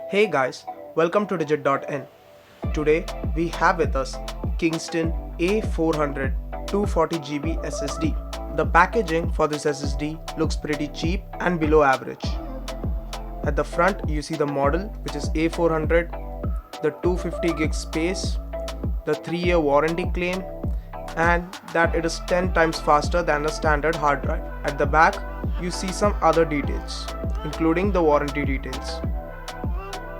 Hey guys, welcome to Digit.in. Today we have with us Kingston A400 240GB SSD. The packaging for this SSD looks pretty cheap and below average. At the front you see the model, which is A400, the 250GB space, the 3-year warranty claim, and that it is 10 times faster than a standard hard drive. At the back you see some other details, including the warranty details.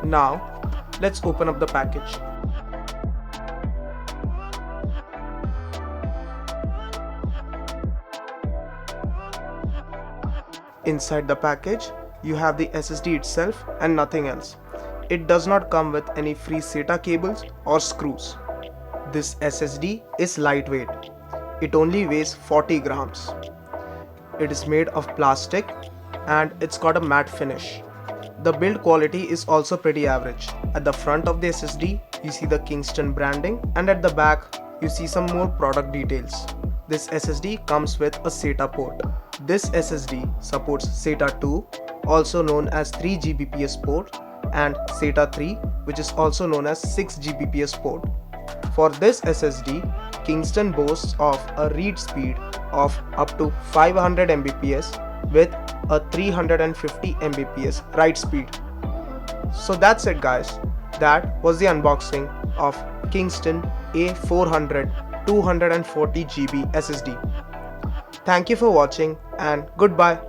Now, let's open up the package. Inside the package, you have the SSD itself and nothing else. It does not come with any free SATA cables or screws. This SSD is lightweight. It only weighs 40 grams. It is made of plastic and it's got a matte finish. The build quality is also pretty average. At the front of the SSD, you see the Kingston branding, and at the back, you see some more product details. This SSD comes with a SATA port. This SSD supports SATA 2, also known as 3 Gbps port, and SATA 3, which is also known as 6 Gbps port. For this SSD, Kingston boasts of a read speed of up to 500 Mbps with a 350 Mbps write speed. So that's it guys, that was the unboxing of Kingston A400 240GB SSD. Thank you for watching and goodbye.